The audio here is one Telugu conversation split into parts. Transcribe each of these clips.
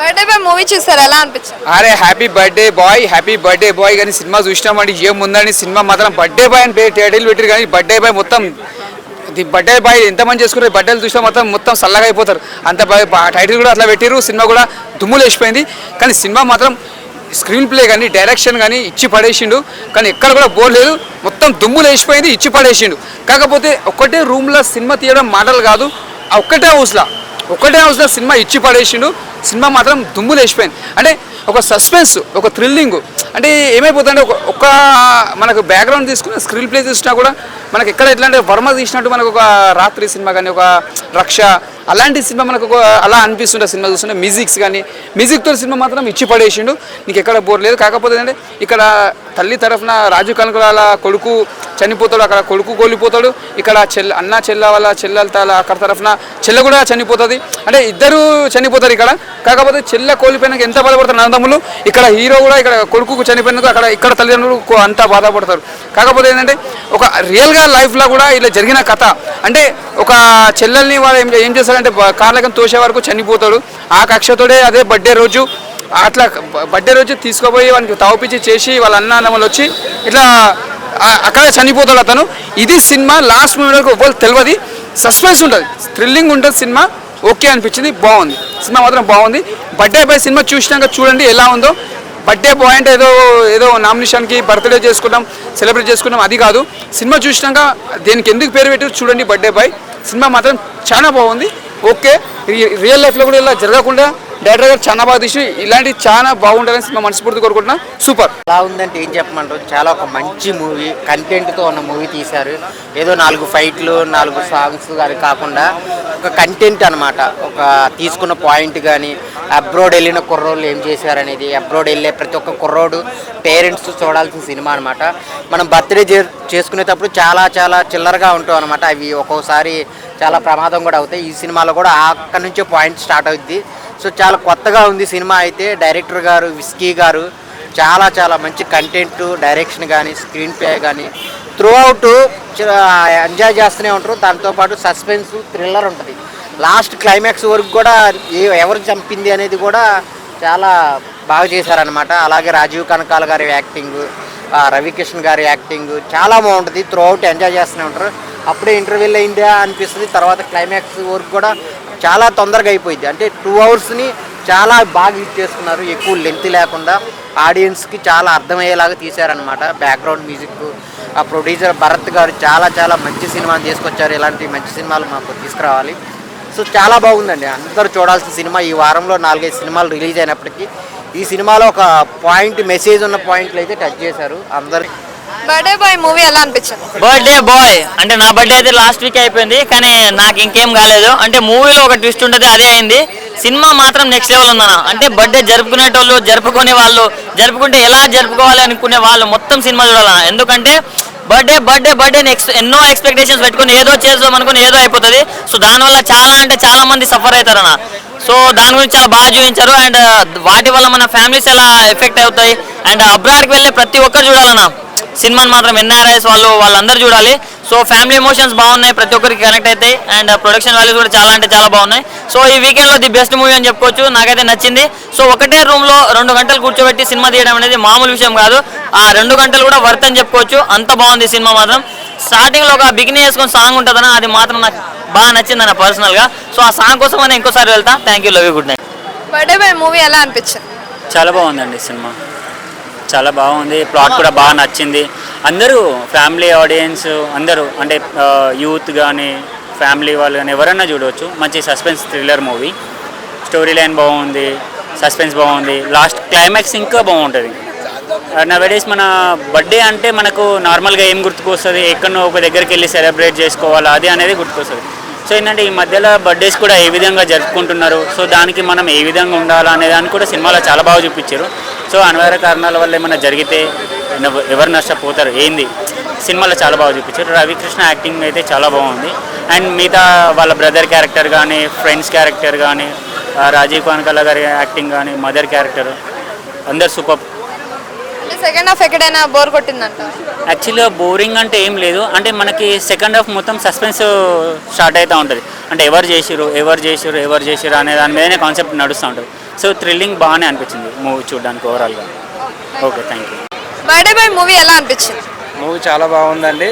బర్త్డే బాయ్ మూవీ చూసారు, ఎలా అనిపించింది? అరే హ్యాపీ బర్త్డే బాయ్ కానీ సినిమా చూసినామండి ఏముందని సినిమా మాత్రం బర్త్డే బాయ్ అని టైటిల్ పెట్టారు కానీ బర్త్డే బాయ్ మొత్తం బర్త్డే బాయ్ ఎంతమంది చేసుకున్నారు బర్త్డేలు చూసినా మొత్తం చల్లగా అయిపోతారు అంత టైటిల్ కూడా అట్లా పెట్టారు. సినిమా కూడా దుమ్ములు వేసిపోయింది కానీ సినిమా మాత్రం స్క్రీన్ ప్లే కానీ డైరెక్షన్ కానీ ఇచ్చి పడేసిండు కానీ ఎక్కడ కూడా బోర్ లేదు, మొత్తం దుమ్ములు వేసిపోయింది ఇచ్చి పడేసిండు. కాకపోతే ఒక్కటే రూమ్లో సినిమా తీయడం మాటలు కాదు, ఆ ఒక్కటే హౌస్లో సినిమా ఇచ్చి పడేసిండు. సినిమా మాత్రం దుమ్ములు వేసిపోయింది. అంటే ఒక సస్పెన్స్, ఒక థ్రిల్లింగ్, అంటే ఏమైపోతుందంటే ఒక మనకు బ్యాక్గ్రౌండ్ తీసుకున్న స్క్రీన్ ప్లే చూసినా కూడా మనకు ఎక్కడ ఎట్లా అంటే వర్మ తీసినట్టు మనకు ఒక రాత్రి సినిమా కానీ ఒక రక్ష అలాంటి సినిమా మనకు అలా అనిపిస్తుంటే సినిమా చూస్తుంటే మ్యూజిక్తో సినిమా మాత్రం ఇచ్చి పడేసిండు, నీకు ఎక్కడ బోర్ లేదు. కాకపోతే ఏంటంటే ఇక్కడ తల్లి తరఫున రాజు కనకరాల కొడుకు చనిపోతాడు, అక్కడ కొడుకు కోల్పోతాడు, ఇక్కడ అన్న చెల్ల వాళ్ళ చెల్లెల అక్కడ తరఫున చెల్లె కూడా చనిపోతుంది, అంటే ఇద్దరు చనిపోతారు ఇక్కడ. కాకపోతే చెల్లె కోల్పోయినాక ఎంత బాధపడతారు అన్నదమ్ములు, ఇక్కడ హీరో కూడా ఇక్కడ కొడుకు చనిపోయినాక ఇక్కడ తల్లిదండ్రులు అంతా బాధపడతారు. కాకపోతే ఏంటంటే ఒక రియల్గా లైఫ్లో కూడా ఇలా జరిగిన కథ, అంటే ఒక చెల్లెల్ని వాడు ఏం చేస్తాడంటే కార్లకం తోసే వరకు చనిపోతాడు, ఆ కక్షతోడే అదే బర్త్డే రోజు అట్లా బర్త్డే రోజు తీసుకుపోయి వానికి తవ్వుపిచ్చి చేసి వాళ్ళ అన్నదమ్ములు వచ్చి ఇట్లా అక్కడే చనిపోతాడు అతను. ఇది సినిమా లాస్ట్ మూమెంట్ వరకు ఎవరు తెలియదు, సస్పెన్స్ ఉంటుంది, థ్రిల్లింగ్ ఉంటుంది సినిమా. ఓకే అనిపించింది, బాగుంది సినిమా మాత్రం బాగుంది. బర్త్డే బాయ్ సినిమా చూసినాక చూడండి ఎలా ఉందో. బర్త్డే బాయ్ అంటే ఏదో నామినేషన్కి బర్త్డే చేసుకుంటాం సెలబ్రేట్ చేసుకుంటాం అది కాదు, సినిమా చూసినాక దేనికి ఎందుకు పేరు పెట్టి చూడండి. బర్త్డే బాయ్ సినిమా మాత్రం చాలా బాగుంది. ఓకే రియల్ లైఫ్లో కూడా ఇలా జరగకుండా డైరెక్టర్ గారు చాలా బాగా తీసి ఇలాంటి చాలా బాగుంటుందని సినిమా మనస్ఫూర్తి కోరుకుంటున్నా. సూపర్. ఎలా ఉందంటే ఏం చెప్పమంటారు, చాలా ఒక మంచి మూవీ, కంటెంట్తో ఉన్న మూవీ తీశారు. ఏదో 4 ఫైట్లు 4 సాంగ్స్ అది కాకుండా ఒక కంటెంట్ అనమాట, ఒక తీసుకున్న పాయింట్ కానీ అబ్రోడ్ వెళ్ళిన కుర్రోళ్ళు ఏం చేశారనేది, అబ్రోడ్ వెళ్ళే ప్రతి ఒక్క కుర్రోడు పేరెంట్స్ చూడాల్సిన సినిమా అనమాట. మనం బర్త్డే చేసుకునేటప్పుడు చాలా చిల్లరగా ఉంటాం అనమాట, అవి ఒక్కోసారి చాలా ప్రమాదం కూడా అవుతాయి. ఈ సినిమాలో కూడా అక్కడి నుంచే పాయింట్ స్టార్ట్ అవుద్ది. సో చాలా కొత్తగా ఉంది సినిమా అయితే. డైరెక్టర్ గారు విస్కీ గారు చాలా మంచి కంటెంట్, డైరెక్షన్ కానీ స్క్రీన్ ప్లే కానీ త్రూ అవుట్ ఎంజాయ్ చేస్తూనే ఉంటారు. దాంతోపాటు సస్పెన్స్ థ్రిల్లర్ ఉంటుంది. లాస్ట్ క్లైమాక్స్ వరకు కూడా ఎవరు చంపింది అనేది కూడా చాలా బాగా చేశారనమాట. అలాగే రాజీవ్ కనకాల గారి యాక్టింగ్, రవికిషన్ గారి యాక్టింగ్ చాలా బాగుంటుంది. త్రూ అవుట్ ఎంజాయ్ చేస్తూనే ఉంటారు. అప్పుడే ఇంటర్వ్యూల్ అయిందా అనిపిస్తుంది. తర్వాత క్లైమాక్స్ వరకు కూడా చాలా తొందరగా అయిపోయింది. అంటే 2 అవర్స్ని చాలా బాగా యూజ్ చేసుకున్నారు, ఎక్కువ లెంత్ లేకుండా ఆడియన్స్కి చాలా అర్థమయ్యేలాగా తీశారనమాట. బ్యాక్గ్రౌండ్ మ్యూజిక్, ఆ ప్రొడ్యూసర్ భరత్ గారు చాలా మంచి సినిమాని తీసుకొచ్చారు. ఇలాంటి మంచి సినిమాలు మాకు తీసుకురావాలి. సో చాలా బాగుందండి, అందరూ చూడాల్సిన సినిమా. ఈ వారంలో 4-5 సినిమాలు రిలీజ్ అయినప్పటికీ ఈ సినిమాలో ఒక పాయింట్, మెసేజ్ ఉన్న పాయింట్లు అయితే టచ్ చేశారు అందరు. బర్త్డే బాయ్ మూవీ ఎలా అనిపించింది? బర్త్డే బాయ్ అంటే నా బర్త్డే అయితే లాస్ట్ వీక్ అయిపోయింది, కానీ నాకు ఇంకేం కాలేదు. అంటే మూవీలో ఒక ట్విస్ట్ ఉంటుంది, అదే అయింది. సినిమా మాత్రం నెక్స్ట్ లెవెల్ ఉందన్న. అంటే బర్త్డే జరుపుకునేటోళ్ళు, జరుపుకునే వాళ్ళు, జరుపుకుంటే ఎలా జరుపుకోవాలి అనుకునే వాళ్ళు మొత్తం సినిమా చూడాలన్న. ఎందుకంటే బర్త్డే నెక్స్ట్ ఎన్నో ఎక్స్పెక్టేషన్స్ పెట్టుకుని ఏదో చేద్దాం అనుకుని ఏదో అయిపోతుంది. సో దానివల్ల చాలా మంది సఫర్ అవుతారన్న. సో దాని గురించి చాలా బాగా చూపించారు. అండ్ వాటి వల్ల మన ఫ్యామిలీస్ ఎలా ఎఫెక్ట్ అవుతాయి. అండ్ అబ్రాడ్కి వెళ్ళే ప్రతి ఒక్కరు చూడాలన్న సినిమాని మాత్రం. ఎన్ఆర్ఐస్ వాళ్ళందరూ చూడాలి. సో ఫ్యామిలీ ఎమోషన్స్ బాగున్నాయి, ప్రతి ఒక్కరికి కనెక్ట్ అవుతాయి. అండ్ ప్రొడక్షన్ వాల్యూస్ కూడా చాలా బాగున్నాయి. సో ఈ వీకెండ్లో ది బెస్ట్ మూవీ అని చెప్పుకోవచ్చు, నాకైతే నచ్చింది. సో ఒకటే రూమ్లో 2 గంటలు కూర్చోబెట్టి సినిమా తీయడం అనేది మామూలు విషయం కాదు. ఆ 2 గంటలు కూడా వర్త్ అని చెప్పుకోవచ్చు, అంత బాగుంది సినిమా మాత్రం. స్టార్టింగ్లో ఒక బిగినింగ్ చేసుకొని సాంగ్ ఉంటుందన్న, అది మాత్రం నాకు బాగా నచ్చిందన్న పర్సనల్గా. సో ఆ సాంగ్ కోసం అని ఇంకోసారి వెళ్తా. Thank you, love you, good night. Birthday boy movie ఎలా అనిపించింది? చాలా బాగుందండి సినిమా, చాలా బాగుంది. ప్లాట్ కూడా బాగా నచ్చింది. అందరూ ఫ్యామిలీ ఆడియన్స్ అందరూ, అంటే యూత్ కానీ ఫ్యామిలీ వాళ్ళు కానీ ఎవరన్నా చూడవచ్చు. మంచి suspense thriller movie. Story line బాగుంది, సస్పెన్స్ బాగుంది, లాస్ట్ క్లైమాక్స్ ఇంకా బాగుంటుంది. నవేడేస్ మన బర్త్డే అంటే మనకు నార్మల్గా ఏం గుర్తుకొస్తుంది, ఎక్కడో ఒక దగ్గరికి వెళ్ళి సెలబ్రేట్ చేసుకోవాలా అది అనేది గుర్తుకొస్తుంది. సో ఏంటంటే ఈ మధ్యలో బర్త్డేస్ కూడా ఏ విధంగా జరుపుకుంటున్నారు, సో దానికి మనం ఏ విధంగా ఉండాలా అనే దాన్ని కూడా సినిమాలో చాలా బాగా చూపించారు. సో అనివార్య కారణాల వల్ల ఏమైనా జరిగితే ఎవరు నష్టపోతారు ఏంది సినిమాలో చాలా బాగా చూపించారు. రవికృష్ణ యాక్టింగ్ అయితే చాలా బాగుంది. అండ్ మిగతా వాళ్ళ బ్రదర్ క్యారెక్టర్ కానీ, ఫ్రెండ్స్ క్యారెక్టర్ కానీ, రాజీవ్ కనకాల గారి యాక్టింగ్ కానీ, మదర్ క్యారెక్టర్ అందరు సూపర్. సెకండ్ హాఫ్ ఎక్కడైనా బోర్ కొట్టిందంట? యాక్చువల్గా బోరింగ్ అంటే ఏం లేదు. అంటే మనకి సెకండ్ హాఫ్ మొత్తం సస్పెన్స్ స్టార్ట్ అవుతూ ఉంటుంది. అంటే ఎవరు చేసిరు అనే దాని మీదనే కాన్సెప్ట్ నడుస్తూ ఉంటుంది. సో థ్రిల్లింగ్ బాగానే అనిపించింది మూవీ చూడడానికి ఓవరాల్గా. Okay, thank you. Birthday boy movie ఎలా అనిపించింది? మూవీ చాలా బాగుందండి.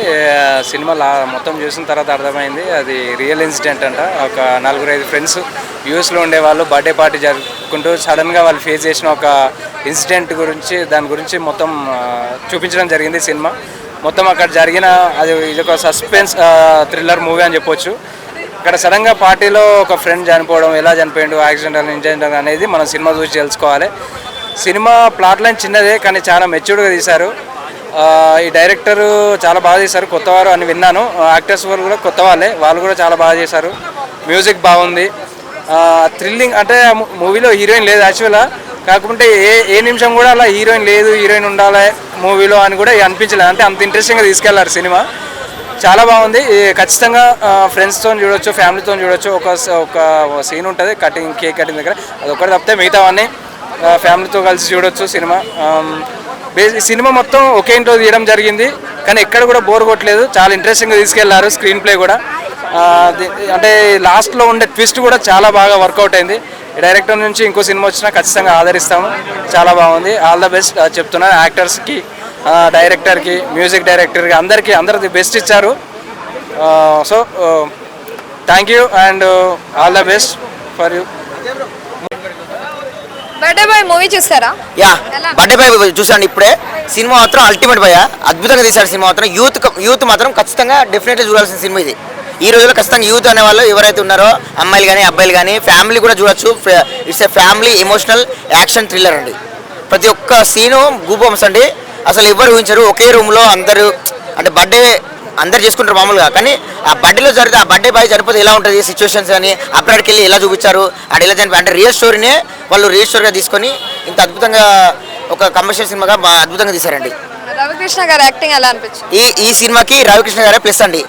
సినిమా మొత్తం చూసిన తర్వాత అర్థమైంది అది రియల్ ఇన్సిడెంట్ అంట. ఒక 4-5 ఫ్రెండ్స్ యూఎస్లో ఉండేవాళ్ళు బర్త్డే పార్టీ జరుపుకుంటూ సడన్గా వాళ్ళు ఫేస్ చేసిన ఒక ఇన్సిడెంట్ గురించి దాని గురించి మొత్తం చూపించడం జరిగింది సినిమా మొత్తం. అక్కడ జరిగిన ఇది ఒక సస్పెన్స్ థ్రిల్లర్ మూవీ అని చెప్పొచ్చు. అక్కడ సడన్గా పార్టీలో ఒక ఫ్రెండ్ చనిపోవడం, ఎలా చనిపోయాడు, యాక్సిడెంటల్ ఇన్సిడెంట్ అనేది మనం సినిమా చూసి తెలుసుకోవాలి. సినిమా ప్లాట్ లైన్ చిన్నదే కానీ చాలా మెచ్యూర్డ్గా తీశారు. ఈ డైరెక్టర్ చాలా బాగా చేశారు, కొత్తవారు అని విన్నాను. యాక్టర్స్ వాళ్ళు కూడా కొత్త వాళ్ళు కూడా చాలా బాగా చేశారు. మ్యూజిక్ బాగుంది. థ్రిల్లింగ్ అంటే మూవీలో హీరోయిన్ లేదు యాక్చువల్గా, కాకపోతే ఏ నిమిషం కూడా అలా హీరోయిన్ ఉండాలి మూవీలో అని కూడా అనిపించలేదు. అంటే అంత ఇంట్రెస్టింగ్గా తీసుకెళ్లారు సినిమా. చాలా బాగుంది. ఖచ్చితంగా ఫ్రెండ్స్తో చూడొచ్చు, ఫ్యామిలీతో చూడొచ్చు. ఒక సీన్ ఉంటుంది కేక్ కటింగ్ దగ్గర, అది ఒకటి తప్పితే మిగతావన్నీ ఫ్యామిలీతో కలిసి చూడొచ్చు సినిమా. సినిమా మొత్తం ఒకే ఇంట్లో తీయడం జరిగింది కానీ ఎక్కడ కూడా బోర్ కొట్టలేదు. చాలా ఇంట్రెస్టింగ్గా తీసుకెళ్లారు. స్క్రీన్ ప్లే కూడా అంటే లాస్ట్లో ఉండే ట్విస్ట్ కూడా చాలా బాగా వర్కౌట్ అయింది. డైరెక్టర్ నుంచి ఇంకో సినిమా వచ్చినా ఖచ్చితంగా ఆదరిస్తాము. చాలా బాగుంది. ఆల్ ద బెస్ట్ చెప్తున్నాను యాక్టర్స్కి, డైరెక్టర్కి, మ్యూజిక్ డైరెక్టర్కి, అందరిది బెస్ట్ ఇచ్చారు. So thank you and all the best for you. Birthday boy movie చూసారా? యా, బర్త్డే బాయ్ చూసాను ఇప్పుడే. సినిమా మాత్రం అల్టిమేట్ భయ్య, అద్భుతంగా తీశారు సినిమా మాత్రం. యూత్ మాత్రం ఖచ్చితంగా డెఫినెట్గా చూడాల్సిన సినిమా ఇది. ఈ రోజుల్లో ఖచ్చితంగా యూత్ అనే వాళ్ళు ఎవరైతే ఉన్నారో, అమ్మాయిలు కానీ అబ్బాయిలు కానీ, ఫ్యామిలీ కూడా చూడొచ్చు. It's a family emotional action thriller అండి. ప్రతి ఒక్క సీను గూబమ్స్ అండి. అసలు ఎవరు ఊహించరు ఒకే రూమ్లో అందరూ అంటే బర్త్డే అందరు చేసుకుంటారు మామూలుగా, కానీ ఆ బర్త్డేలో జరిగితే ఆ బర్త్డే బాయ్ చనిపోతే ఎలా ఉంటుంది సిచ్యువేషన్స్ అని అబ్రాడ్కి వెళ్ళి ఎలా చూపించారు, అక్కడ ఎలా చనిపోయి అంటే రియల్ స్టోరీనే వాళ్ళు రియల్ స్టోరీగా తీసుకొని ఇంత అద్భుతంగా ఒక కమర్షియల్ సినిమాగా అద్భుతంగా తీశారండి. రవికృష్ణ గారి యాక్టింగ్ ఎలా అనిపించింది? ఈ సినిమాకి రవికృష్ణ గారే ప్లస్ అండి.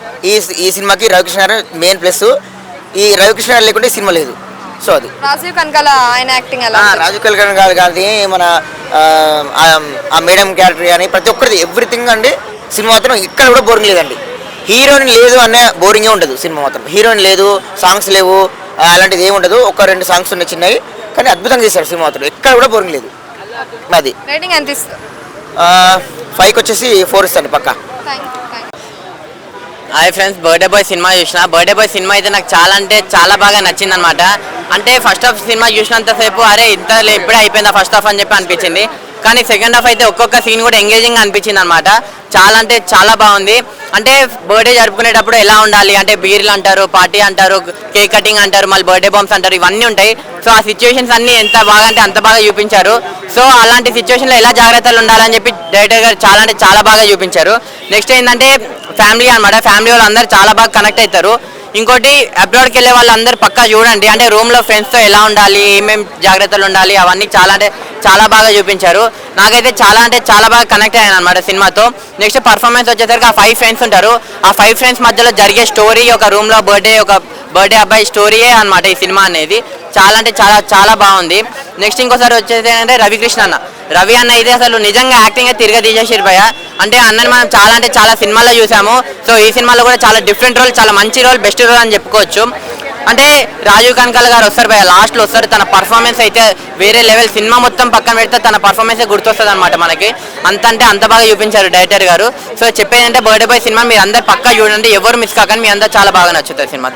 ఈ సినిమాకి రవికృష్ణ గారే మెయిన్ ప్లస్. ఈ రవికృష్ణ గారు లేకుంటే సినిమా లేదు. సో అది రాజీవ్ కనకాల ఆయన యాక్టింగ్ ఎలా? రాజు కల్కర్ కాదు కానీ మన ఆ మేడం క్యారెక్టర్ కానీ ప్రతి ఒక్కరిది ఎవ్రీథింగ్ అండి. సినిమా మాత్రం ఇక్కడ కూడా బోరింగ్ లేదండి. హీరోయిన్ లేదు అనే బోరింగే ఉండదు సినిమా మాత్రం. హీరోయిన్ లేదు, సాంగ్స్ లేవు, అలాంటిది ఏమి ఉండదు. 1-2 సాంగ్స్ ఉన్నాయి చిన్నవి, కానీ అద్భుతంగా తీశారు సినిమా మాత్రం. ఎక్కడ కూడా బోరింగ్ లేదు. అది రేటింగ్ ఎంత ఇస్తారు? 5కి వచ్చేసి 4 ఇస్తాను పక్కా. Hi friends, birthday boy cinema చూసిన. బర్త్డే బాయ్ సినిమా అయితే నాకు చాలా అంటే చాలా బాగా నచ్చింది అనమాట. అంటే ఫస్ట్ హాఫ్ సినిమా చూసినంతసేపు అరే ఇంత ఇప్పుడే అయిపోయిందా ఫస్ట్ హాఫ్ అని చెప్పి అనిపించింది. కానీ సెకండ్ హాఫ్ అయితే ఒక్కొక్క సీన్ కూడా ఎంగేజింగ్ అనిపించింది అనమాట. చాలా అంటే చాలా బాగుంది. అంటే బర్త్డే జరుపుకునేటప్పుడు ఎలా ఉండాలి అంటే బీర్లు అంటారు, పార్టీ అంటారు, కేక్ కటింగ్ అంటారు, మళ్ళీ బర్త్డే బాంబ్స్ అంటారు, ఇవన్నీ ఉంటాయి. సో ఆ సిచ్యువేషన్స్ అన్ని ఎంత బాగా అంటే అంత బాగా చూపించారు. సో అలాంటి సిచ్యువేషన్లో ఎలా జాగ్రత్తలు ఉండాలని చెప్పి డైరెక్టర్ గారు చాలా అంటే చాలా బాగా చూపించారు. నెక్స్ట్ ఏంటంటే ఫ్యామిలీ అనమాట. ఫ్యామిలీ వాళ్ళు అందరూ చాలా బాగా కనెక్ట్ అవుతారు. ఇంకోటి అబ్రాడ్కి వెళ్ళే వాళ్ళందరూ పక్కా చూడండి. అంటే రూమ్లో ఫ్రెండ్స్తో ఎలా ఉండాలి, ఏమేమి జాగ్రత్తలు ఉండాలి, అవన్నీ చాలా అంటే చాలా బాగా చూపించారు. నాకైతే చాలా అంటే చాలా బాగా కనెక్ట్ అయ్యాను అనమాట సినిమాతో. నెక్స్ట్ పర్ఫార్మెన్స్ వచ్చేసరికి ఆ 5 ఫ్రెండ్స్ ఉంటారు. ఆ 5 ఫ్రెండ్స్ మధ్యలో జరిగే స్టోరీ, ఒక రూమ్లో బర్త్డే అబ్బాయి స్టోరీయే అనమాట ఈ సినిమా అనేది. చాలా అంటే చాలా చాలా బాగుంది. నెక్స్ట్ ఇంకోసారి వచ్చేసి అంటే రవికృష్ణ రవి అన్న ఇది అసలు నిజంగా యాక్టింగ్ అయితే తిరిగి తీసేసారు భయ్య. అంటే అన్నని మనం చాలా అంటే చాలా సినిమాల్లో చూసాము. సో ఈ సినిమాలో కూడా చాలా డిఫరెంట్ రోల్, చాలా మంచి రోల్, బెస్ట్ రోల్ అని చెప్పుకోవచ్చు. అంటే రాజీవ్ కనకాల గారు వస్తారు భయ్య, లాస్ట్లో వస్తారు. తన పర్ఫార్మెన్స్ అయితే వేరే లెవెల్. సినిమా మొత్తం పక్కన పెడితే తన పర్ఫార్మెన్స్ గుర్తొస్తుంది అనమాట మనకి. అంటే అంత బాగా చూపించారు డైరెక్టర్ గారు. సో చెప్పేది అంటే బర్త్డే బాయ్ సినిమా మీరు అందరు పక్కా చూడండి, ఎవరు మిస్ కాకండి. మీ అందరూ చాలా బాగా నచ్చుతుంది సినిమా.